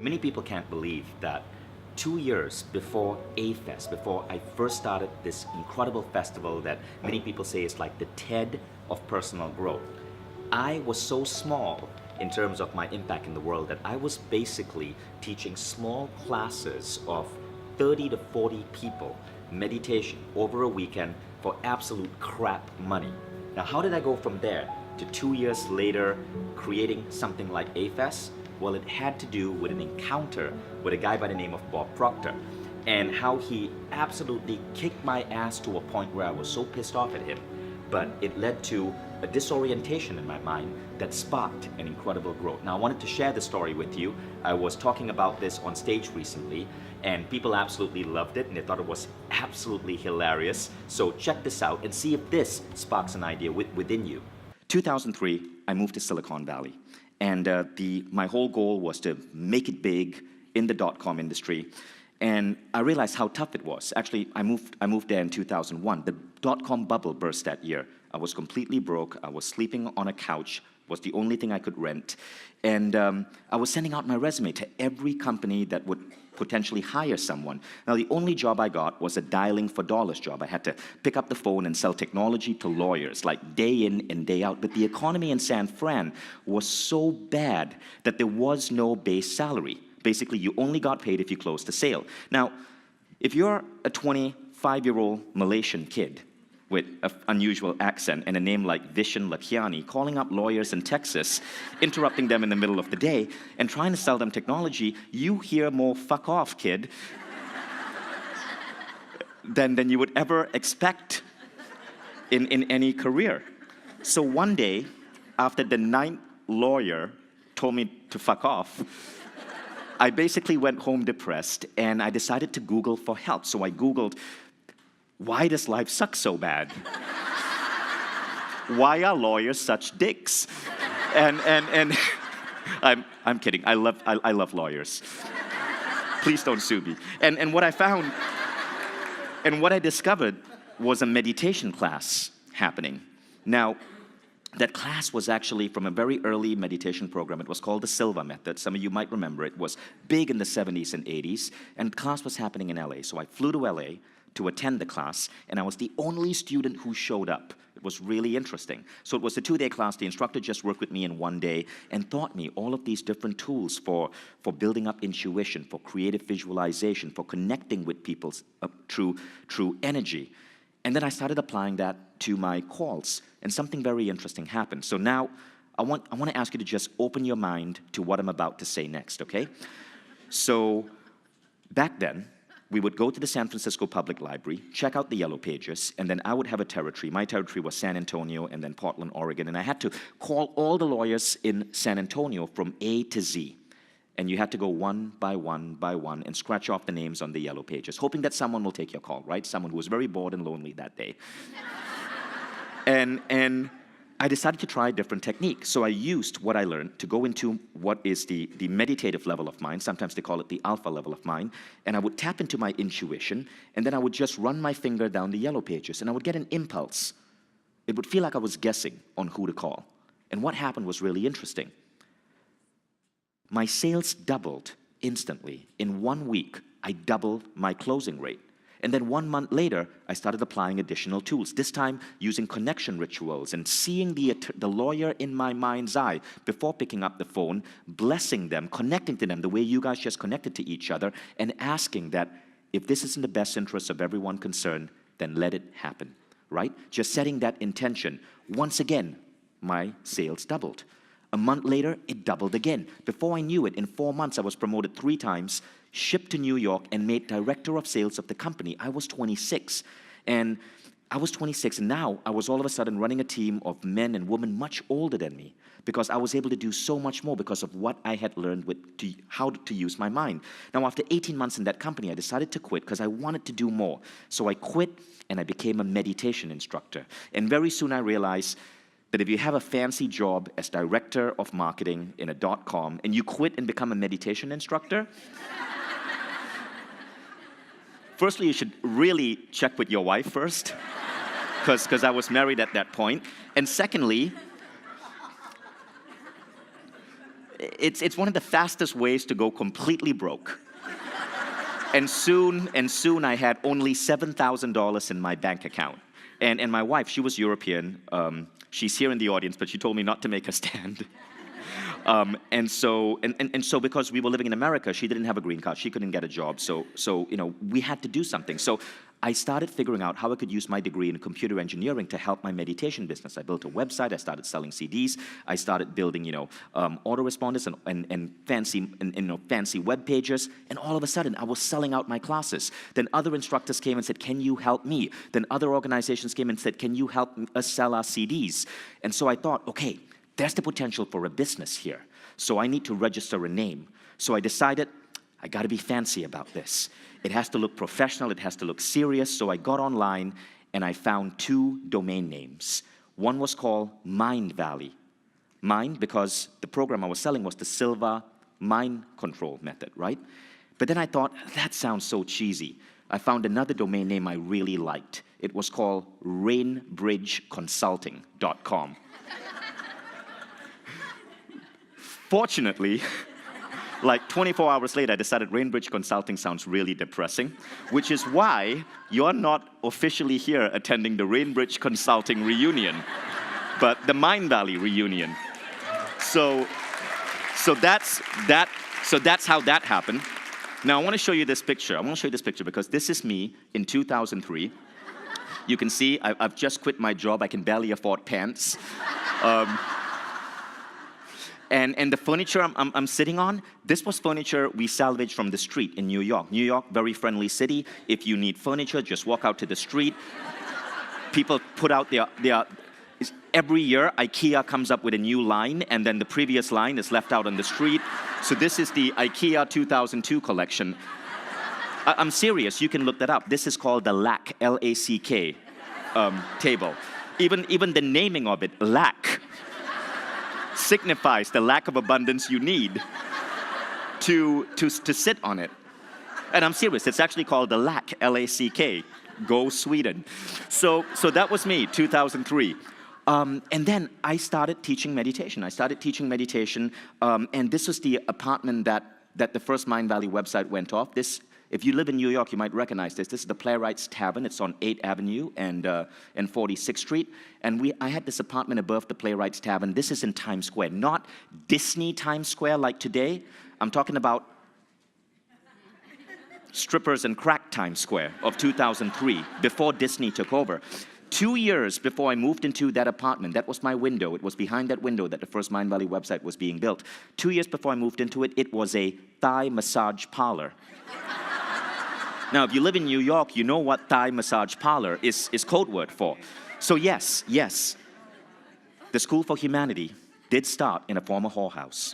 Many people can't believe that 2 years before A-Fest, before I first started this incredible festival that many people say is like the TED of personal growth, I was so small in terms of my impact in the world that I was basically teaching small classes of 30 to 40 people meditation over a weekend for absolute crap money. Now, how did I go from there to 2 years later creating something like A-Fest? Well, it had to do with an encounter with a guy by the name of Bob Proctor, and how he absolutely kicked my ass to a point where I was so pissed off at him. But it led to a disorientation in my mind that sparked an incredible growth. Now, I wanted to share the story with you. I was talking about this on stage recently, and people absolutely loved it, and they thought it was absolutely hilarious. So check this out and see if this sparks an idea within you. 2003, I moved to Silicon Valley. And my whole goal was to make it big in the dot-com industry. And I realized how tough it was. Actually, I moved there in 2001. The dot-com bubble burst that year. I was completely broke. I was sleeping on a couch. Was the only thing I could rent. And I was sending out my resume to every company that would potentially hire someone. Now, the only job I got was a dialing for dollars job. I had to pick up the phone and sell technology to lawyers, like day in and day out. But the economy in San Fran was so bad that there was no base salary. Basically, you only got paid if you closed the sale. Now, if you're a 25-year-old Malaysian kid with an unusual accent and a name like Vishen Lakhiani, calling up lawyers in Texas, interrupting them in the middle of the day, and trying to sell them technology, you hear more "fuck off, kid" than you would ever expect in any career. So one day, after the 9th lawyer told me to fuck off, I basically went home depressed, and I decided to Google for help. So I Googled, why does life suck so bad? Why are lawyers such dicks? And I'm kidding. I love lawyers. Please don't sue me. And what I found, and what I discovered was a meditation class happening. Now, that class was actually from a very early meditation program. It was called the Silva Method. Some of you might remember it. It was big in the 70s and 80s, and the class was happening in LA. So I flew to LA to attend the class, and I was the only student who showed up. It was really interesting. So it was a 2-day class. The instructor just worked with me in one day and taught me all of these different tools for building up intuition, for creative visualization, for connecting with people through energy. And then I started applying that to my calls, and something very interesting happened. So now I want to ask you to just open your mind to what I'm about to say next, okay? So back then, we would go to the San Francisco Public Library, check out the Yellow Pages, and then I would have a territory. My territory was San Antonio and then Portland, Oregon, and I had to call all the lawyers in San Antonio from A to Z. And you had to go one by one by one and scratch off the names on the Yellow Pages, hoping that someone will take your call, right? Someone who was very bored and lonely that day. And I decided to try a different technique. So I used what I learned to go into what is the meditative level of mind. Sometimes they call it the alpha level of mind. And I would tap into my intuition, and then I would just run my finger down the Yellow Pages, and I would get an impulse. It would feel like I was guessing on who to call. And what happened was really interesting. My sales doubled instantly. In 1 week, I doubled my closing rate. And then 1 month later, I started applying additional tools, this time using connection rituals and seeing the lawyer in my mind's eye before picking up the phone, blessing them, connecting to them the way you guys just connected to each other, and asking that if this is in the best interest of everyone concerned, then let it happen, right? Just setting that intention. Once again, my sales doubled. A month later, it doubled again. Before I knew it, in 4 months, I was promoted 3 times, shipped to New York, and made director of sales of the company. I was 26. And now I was all of a sudden running a team of men and women much older than me, because I was able to do so much more because of what I had learned how to use my mind. Now, after 18 months in that company, I decided to quit because I wanted to do more. So I quit, and I became a meditation instructor. And very soon I realized that if you have a fancy job as director of marketing in a .com and you quit and become a meditation instructor, firstly, you should really check with your wife first, because I was married at that point. And secondly, it's one of the fastest ways to go completely broke. And soon I had only $7,000 in my bank account. And my wife, she was European. She's here in the audience, but she told me not to make a stand. And so because we were living in America, she didn't have a green card. She couldn't get a job. So we had to do something. So I started figuring out how I could use my degree in computer engineering to help my meditation business. I built a website. I started selling CDs. I started building, autoresponders and fancy web pages. And all of a sudden, I was selling out my classes. Then other instructors came and said, "Can you help me?" Then other organizations came and said, "Can you help us sell our CDs?" And so I thought, okay, there's the potential for a business here. So I need to register a name. So I decided I got to be fancy about this. It has to look professional. It has to look serious. So I got online and I found 2 domain names. One was called Mindvalley. Mind, because the program I was selling was the Silva mind control method, right? But then I thought, that sounds so cheesy. I found another domain name I really liked. It was called rainbridgeconsulting.com. Fortunately, like 24 hours later, I decided Rainbridge Consulting sounds really depressing, which is why you're not officially here attending the Rainbridge Consulting reunion, but the Mindvalley reunion. So that's how that happened. Now I want to show you this picture. I want to show you this picture because this is me in 2003. You can see I've just quit my job. I can barely afford pants. And the furniture I'm sitting on, this was furniture we salvaged from the street in New York. New York, very friendly city. If you need furniture, just walk out to the street. People put out their every year, IKEA comes up with a new line, and then the previous line is left out on the street. So this is the IKEA 2002 collection. I'm serious, you can look that up. This is called the LACK, L-A-C-K, table. Even the naming of it, lack, signifies the lack of abundance you need to sit on it. And I'm serious, it's actually called the LACK, L-A-C-K, go Sweden. So that was me, 2003. And then I started teaching meditation. And this was the apartment that the first Mindvalley website went off. If you live in New York, you might recognize this. This is the Playwrights Tavern. It's on 8th Avenue and 46th Street. And I had this apartment above the Playwrights Tavern. This is in Times Square, not Disney Times Square like today. I'm talking about strippers and crack Times Square of 2003, before Disney took over. 2 years before I moved into that apartment, that was my window. It was behind that window that the first Mindvalley website was being built. 2 years before I moved into it, it was a Thai massage parlor. Now, if you live in New York, you know what Thai massage parlor is code word for. So yes, the School for Humanity did start in a former whorehouse.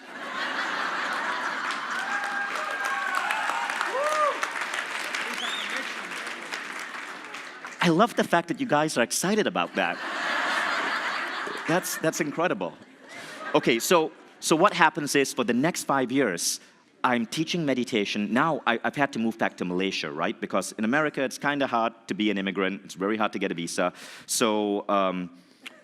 I love the fact that you guys are excited about that. That's incredible. Okay, so what happens is for the next 5 years, I'm teaching meditation. Now I've had to move back to Malaysia, right? Because in America, it's kind of hard to be an immigrant. It's very hard to get a visa. So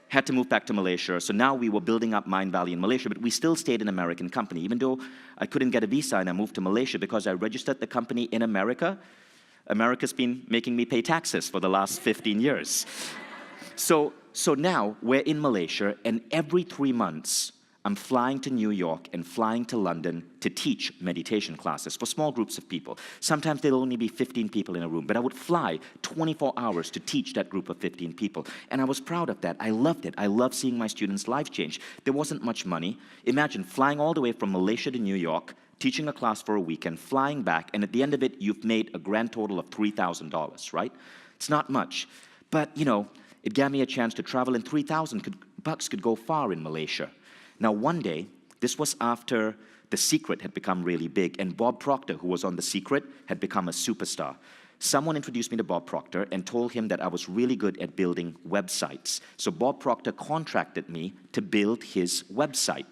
had to move back to Malaysia. So now we were building up Mindvalley in Malaysia, but we still stayed an American company. Even though I couldn't get a visa and I moved to Malaysia because I registered the company in America, America's been making me pay taxes for the last 15 years. So now we're in Malaysia, and every 3 months, I'm flying to New York and flying to London to teach meditation classes for small groups of people. Sometimes there'll only be 15 people in a room, but I would fly 24 hours to teach that group of 15 people. And I was proud of that. I loved it. I loved seeing my students' life change. There wasn't much money. Imagine flying all the way from Malaysia to New York, teaching a class for a weekend, flying back, and at the end of it, you've made a grand total of $3,000, right? It's not much. But, it gave me a chance to travel, and $3,000 could go far in Malaysia. Now, one day, this was after The Secret had become really big, and Bob Proctor, who was on The Secret, had become a superstar. Someone introduced me to Bob Proctor and told him that I was really good at building websites. So Bob Proctor contracted me to build his website.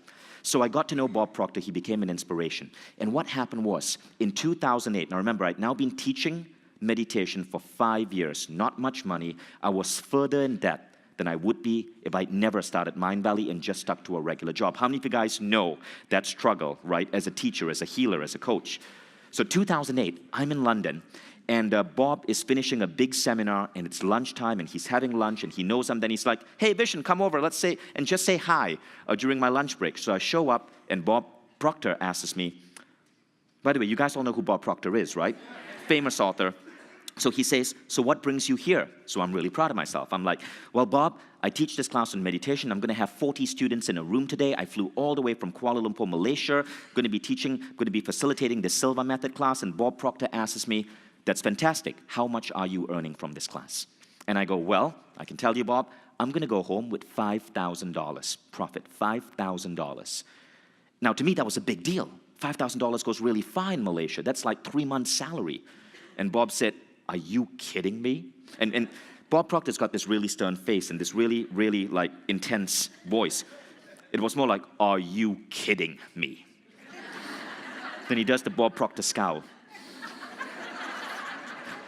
So I got to know Bob Proctor. He became an inspiration. And what happened was, in 2008, now remember, I'd now been teaching meditation for 5 years, not much money. I was further in debt than I would be if I never started Mindvalley and just stuck to a regular job. How many of you guys know that struggle, right, as a teacher, as a healer, as a coach? So 2008, I'm in London, and Bob is finishing a big seminar, and it's lunchtime, and he's having lunch, and he knows I'm. Then he's like, hey, Vishen, come over, let's say, and just say hi during my lunch break. So I show up, and Bob Proctor asks me, by the way, you guys all know who Bob Proctor is, right? Famous author. So he says, so what brings you here? So I'm really proud of myself. I'm like, well, Bob, I teach this class on meditation. I'm going to have 40 students in a room today. I flew all the way from Kuala Lumpur, Malaysia. Going to be teaching, going to be facilitating the Silva Method class. And Bob Proctor asks me, that's fantastic. How much are you earning from this class? And I go, well, I can tell you, Bob, I'm going to go home with $5,000 profit, $5,000. Now, to me, that was a big deal. $5,000 goes really fine in Malaysia. That's like 3 months' salary. And Bob said, are you kidding me? And Bob Proctor's got this really stern face and this really, really like intense voice. It was more like, are you kidding me? Then he does the Bob Proctor scowl.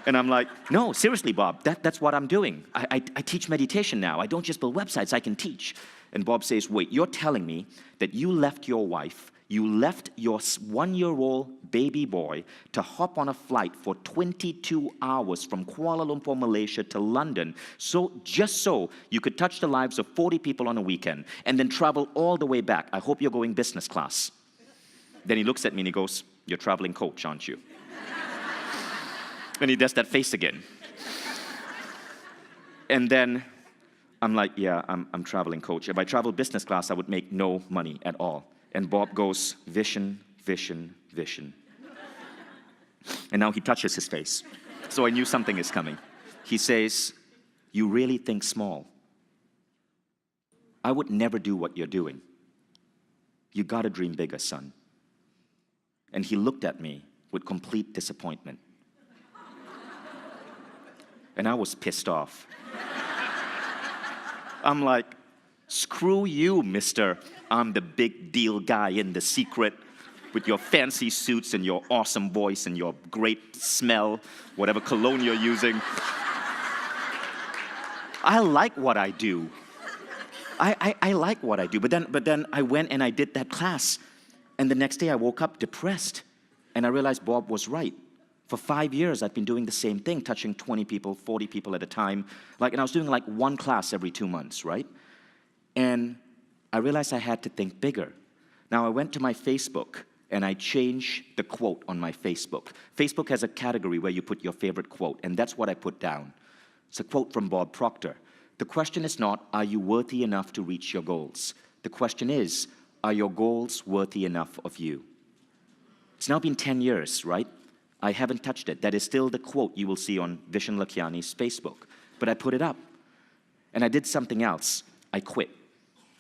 And I'm like, no, seriously, Bob, that's what I'm doing. I teach meditation now. I don't just build websites, I can teach. And Bob says, wait, you're telling me that you left your wife, you left your 1-year-old baby boy to hop on a flight for 22 hours from Kuala Lumpur, Malaysia to London, just so you could touch the lives of 40 people on a weekend, and then travel all the way back. I hope you're going business class. Then he looks at me and he goes, you're a traveling coach, aren't you? And he does that face again. And then I'm like, yeah, I'm traveling coach. If I traveled business class, I would make no money at all. And Bob goes, Vishen, Vishen, Vishen. And now he touches his face. So I knew something is coming. He says, you really think small. I would never do what you're doing. You gotta dream bigger, son. And he looked at me with complete disappointment. And I was pissed off. I'm like, screw you, mister. I'm the big deal guy in The Secret with your fancy suits and your awesome voice and your great smell, whatever cologne you're using. I like what I do. I like what I do. But then I went and I did that class. And the next day I woke up depressed. And I realized Bob was right. For 5 years, I've been doing the same thing, touching 20 people, 40 people at a time. And I was doing like one class every 2 months, right? And I realized I had to think bigger. Now, I went to my Facebook, and I changed the quote on my Facebook. Facebook has a category where you put your favorite quote, and that's what I put down. It's a quote from Bob Proctor. The question is not, are you worthy enough to reach your goals? The question is, are your goals worthy enough of you? It's now been 10 years, right? I haven't touched it. That is still the quote you will see on Vishen Lakhiani's Facebook. But I put it up. And I did something else. I quit.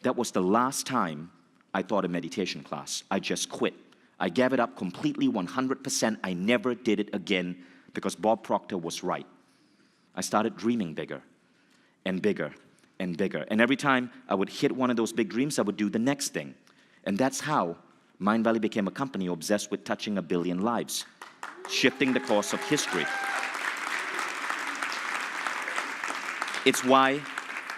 That was the last time I taught a meditation class. I just quit. I gave it up completely, 100%. I never did it again because Bob Proctor was right. I started dreaming bigger and bigger and bigger. And every time I would hit one of those big dreams, I would do the next thing. And that's how Mindvalley became a company obsessed with touching 1 billion lives, shifting the course of history. It's why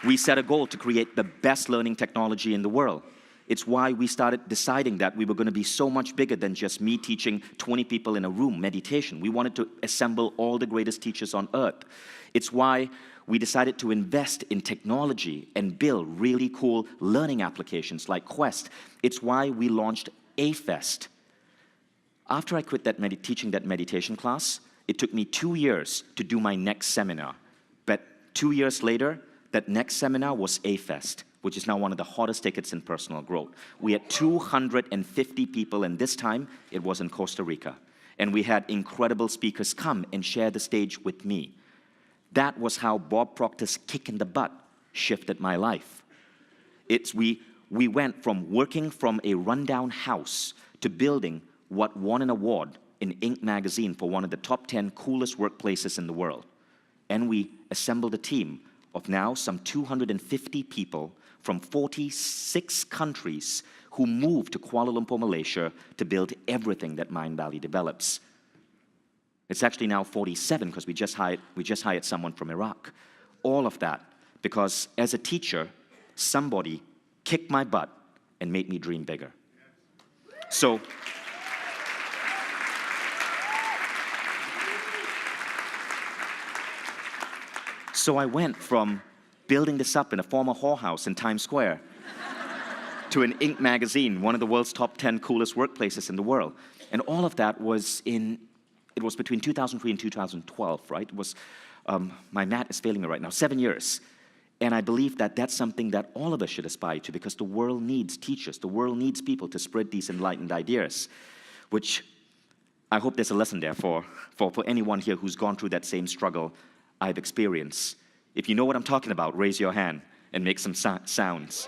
we set a goal to create the best learning technology in the world. It's why we started deciding that we were going to be so much bigger than just me teaching 20 people in a room meditation. We wanted to assemble all the greatest teachers on earth. It's why we decided to invest in technology and build really cool learning applications like Quest. It's why we launched A-Fest. After I quit teaching that meditation class, it took me 2 years to do my next seminar. But 2 years later, that next seminar was A-Fest, which is now one of the hottest tickets in personal growth. We had 250 people, and this time it was in Costa Rica. And we had incredible speakers come and share the stage with me. That was how Bob Proctor's kick in the butt shifted my life. We went from working from a rundown house to building what won an award in Inc. magazine for one of the top 10 coolest workplaces in the world. And we assembled a team of now some 250 people from 46 countries who moved to Kuala Lumpur, Malaysia to build everything that Mindvalley develops. It's actually now 47 because we just hired someone from Iraq. All of that because as a teacher, somebody kicked my butt and made me dream bigger. So I went from building this up in a former whorehouse in Times Square to an Inc. magazine, one of the world's top 10 coolest workplaces in the world. And all of that was between 2003 and 2012, right? It was, my math is failing me right now, 7 years. And I believe that that's something that all of us should aspire to, because the world needs teachers. The world needs people to spread these enlightened ideas, which I hope there's a lesson there for anyone here who's gone through that same struggle I've experienced. If you know what I'm talking about, raise your hand and make some sounds.